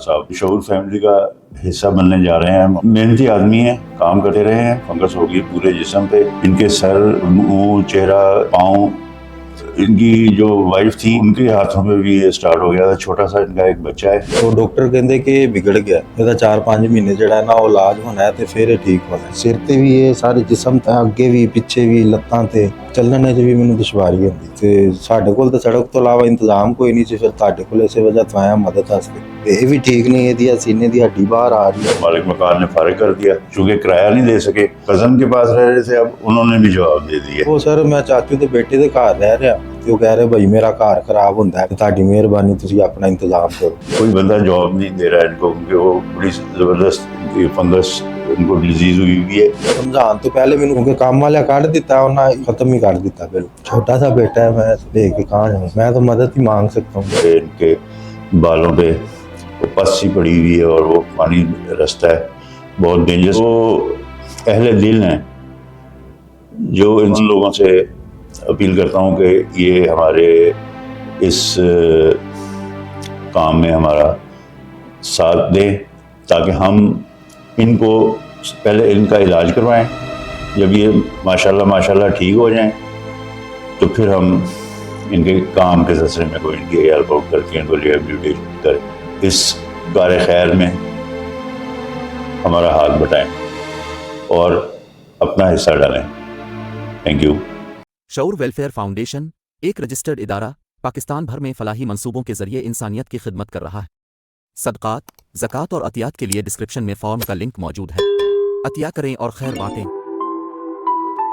साहब शऊर फैमिली का हिस्सा बनने जा रहे हैं। मेहनती आदमी हैं, काम करते रहे हैं। फंगस होगी पूरे जिस्म पे, इनके सर, मुंह, चेहरा, पाँव, इनकी जो वाइफ थी उनके हाथों में भी ये स्टार्ट हो गया था। छोटा सा इनका एक बच्चा है। तो डॉक्टर कहते कि बिगड़ गया, ਇਹਦਾ 4-5 ਮਹੀਨੇ ਜਿਹੜਾ ਹੈ ਨਾ ਉਹ ਇਲਾਜ ਹੋਣਾ ਹੈ ਤੇ ਫਿਰ ਇਹ ਠੀਕ ਹੋਣਾ ਹੈ। ਸਿਰ ਤੇ ਵੀ ਇਹ ਸਾਰੇ ਜਿਸਮ ਤੇ ਅੱਗੇ ਵੀ ਪਿੱਛੇ ਵੀ ਲੱਤਾਂ ਤੇ ਚੱਲਣ 'ਚ ਵੀ ਮੈਨੂੰ ਦੁਸ਼ਵਾਰੀ ਹੁੰਦੀ ਤੇ ਸਾਡੇ ਕੋਲ ਤਾਂ ਸੜਕ ਤੋਂ ਇਲਾਵਾ ਇੰਤਜ਼ਾਮ ਕੋਈ ਨਹੀਂ ਸੀ। ਫਿਰ ਤੁਹਾਡੇ ਕੋਲ ਇਸੇ ਵਜ੍ਹਾ ਤੋਂ ਆਇਆ ਮਦਦ ਵਾਸਤੇ। ਇਹ ਵੀ ठीक नहीं है, ਇਹਦੀ सीने ਦੀ हड्डी बाहर आ रही है। मालिक मकान ने फारिग कर दिया चूंकि किराया नहीं दे सके। कजन के पास रह रहे थे, अब उन्होंने भी जवाब दे दिया। ਉਹ ਸਰ ਮੈਂ ਚਾਚੂ ਦੇ ਬੇਟੇ ਦੇ ਘਰ ਰਹਿ ਰਿਹਾ ਤੇ ਉਹ ਕਹਿ ਰਹੇ ਭਾਈ ਮੇਰਾ ਘਰ ਖਰਾਬ ਹੁੰਦਾ ਹੈ, ਤੁਹਾਡੀ ਮਿਹਰਬਾਨੀ ਤੁਸੀਂ ਆਪਣਾ ਇੰਤਜ਼ਾਮ ਕਰੋ। कोई बंदा जवाब नहीं दे रहा है इनको, क्योंकि वो बड़ी जबरदस्त फंगस उनको डिजीज हुई हुई है। ਸਮਝਾਉਣ ਤੋਂ ਪਹਿਲੇ ਮੈਨੂੰ ਕਿਉਂਕਿ ਕੰਮ ਵਾਲਿਆ ਕੱਢ ਦਿੱਤਾ, ਉਹਨਾਂ ਖਤਮ ਹੀ ਕਰ ਦਿੱਤਾ। ਫਿਰ छोटा सा बेटा है, मैं देख के कहाँ जाऊँ, मैं तो मदद ही मांग सकता हूँ। इनके बालों पे वो पस सी पड़ी हुई है और वो पानी रास्ता है, बहुत डेंजरस। वो अहले दिल हैं जो इन लोगों से अपील करता हूँ कि ये हमारे इस काम में हमारा साथ दें ताकि हम इनको पहले इनका इलाज करवाएं। जब ये माशाल्लाह ठीक हो जाएं तो फिर हम इनके काम के सिलसिले में कोई इनकी हेल्प आउट करके इनको रिहेबिलिटेट करें। इस कार खैर में हमारा हाथ बटाएं और अपना हिस्सा डालें। Thank you. Shaoor welfare foundation एक रजिस्टर्ड इदारा पाकिस्तान भर में फलाही मंसूबों के जरिए इंसानियत की खिदमत कर रहा है। सदकात, ज़कात और अतियात के लिए डिस्क्रिप्शन में फॉर्म का लिंक मौजूद है। अतिया करें और खैर बांटें।